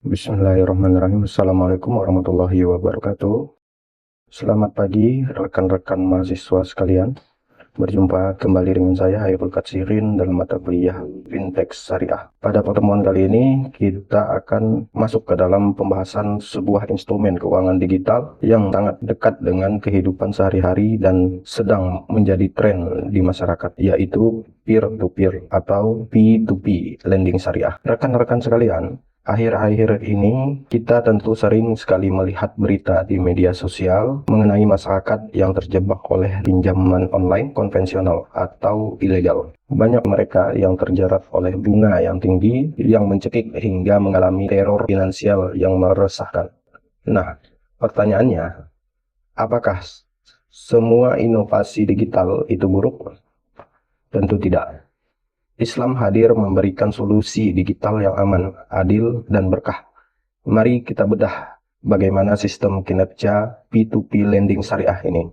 Bismillahirrahmanirrahim. Assalamualaikum warahmatullahi wabarakatuh. Selamat pagi rekan-rekan mahasiswa sekalian. Berjumpa kembali dengan saya Hairul Katsirin dalam mata kuliah Fintech Syariah. Pada pertemuan kali ini kita akan masuk ke dalam pembahasan sebuah instrumen keuangan digital yang sangat dekat dengan kehidupan sehari-hari dan sedang menjadi tren di masyarakat, yaitu peer-to-peer atau P2P lending syariah. Rekan-rekan sekalian, akhir-akhir ini kita tentu sering sekali melihat berita di media sosial mengenai masyarakat yang terjebak oleh pinjaman online konvensional atau ilegal. Banyak mereka yang terjerat oleh bunga yang tinggi yang mencekik hingga mengalami teror finansial yang meresahkan. Nah, pertanyaannya, apakah semua inovasi digital itu buruk? Tentu tidak. Islam hadir memberikan solusi digital yang aman, adil, dan berkah. Mari kita bedah bagaimana sistem kinerja P2P lending syariah ini.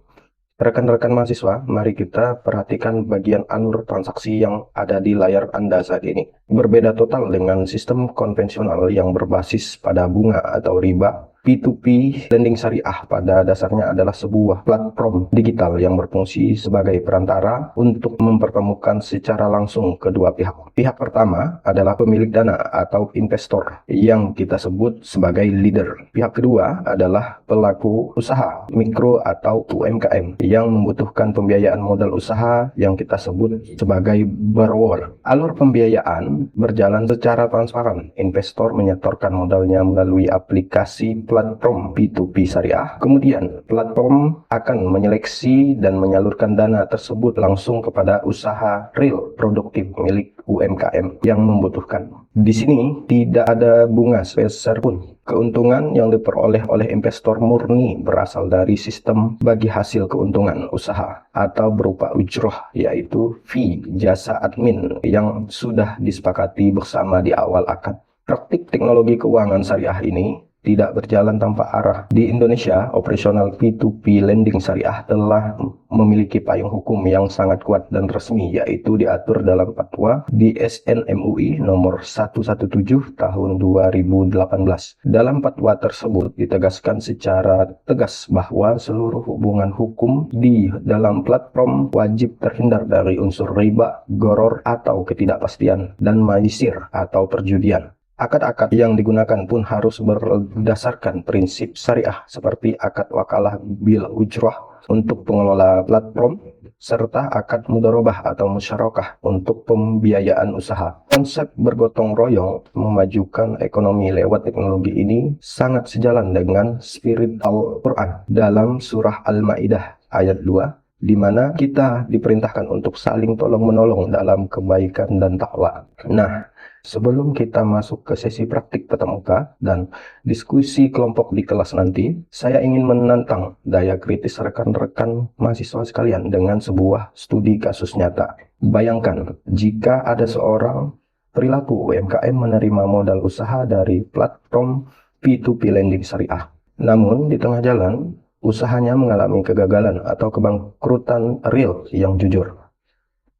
Rekan-rekan mahasiswa, mari kita perhatikan bagian alur transaksi yang ada di layar Anda saat ini. Berbeda total dengan sistem konvensional yang berbasis pada bunga atau riba. P2P lending syariah pada dasarnya adalah sebuah platform digital yang berfungsi sebagai perantara untuk mempertemukan secara langsung kedua pihak. Pihak pertama adalah pemilik dana atau investor yang kita sebut sebagai leader. Pihak kedua adalah pelaku usaha mikro atau UMKM yang membutuhkan pembiayaan modal usaha yang kita sebut sebagai borrower. Alur pembiayaan berjalan secara transparan. Investor menyetorkan modalnya melalui aplikasi platform P2P syariah. Kemudian platform akan menyeleksi dan menyalurkan dana tersebut langsung kepada usaha real produktif milik UMKM yang membutuhkan. Di sini tidak ada bunga sebesar pun. Keuntungan yang diperoleh oleh investor murni berasal dari sistem bagi hasil keuntungan usaha atau berupa ujroh, yaitu fee jasa admin yang sudah disepakati bersama di awal akad. Praktik teknologi keuangan syariah ini tidak berjalan tanpa arah. Di Indonesia, operasional P2P lending syariah telah memiliki payung hukum yang sangat kuat dan resmi, yaitu diatur dalam Fatwa DSN MUI nomor 117 tahun 2018. Dalam fatwa tersebut ditegaskan secara tegas bahwa seluruh hubungan hukum di dalam platform wajib terhindar dari unsur riba, gharar atau ketidakpastian, dan maisir atau perjudian. Akad-akad yang digunakan pun harus berdasarkan prinsip syariah seperti akad wakalah bil ujroh untuk pengelola platform serta akad mudharabah atau musyarakah untuk pembiayaan usaha. Konsep bergotong royong memajukan ekonomi lewat teknologi ini sangat sejalan dengan spirit Al-Quran dalam surah Al-Maidah ayat 2, di mana kita diperintahkan untuk saling tolong-menolong dalam kebaikan dan takwa. Nah, sebelum kita masuk ke sesi praktik tatap muka dan diskusi kelompok di kelas nanti, saya ingin menantang daya kritis rekan-rekan mahasiswa sekalian dengan sebuah studi kasus nyata. Bayangkan jika ada seorang perilaku UMKM menerima modal usaha dari platform P2P lending syariah. Namun di tengah jalan, usahanya mengalami kegagalan atau kebangkrutan real yang jujur.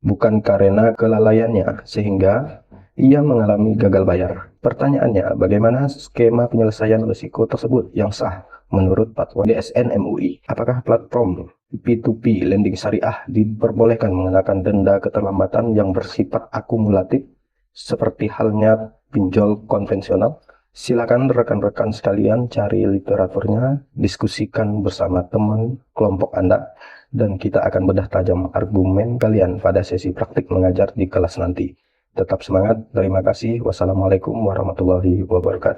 Bukan karena kelalaiannya, sehingga ia mengalami gagal bayar. Pertanyaannya, bagaimana skema penyelesaian risiko tersebut yang sah menurut Fatwa DSN MUI? Apakah platform P2P lending syariah diperbolehkan mengenakan denda keterlambatan yang bersifat akumulatif seperti halnya pinjol konvensional? Silakan rekan-rekan sekalian cari literaturnya, diskusikan bersama teman kelompok Anda, dan kita akan bedah tajam argumen kalian pada sesi praktik mengajar di kelas nanti. Tetap semangat, terima kasih. Wassalamualaikum warahmatullahi wabarakatuh.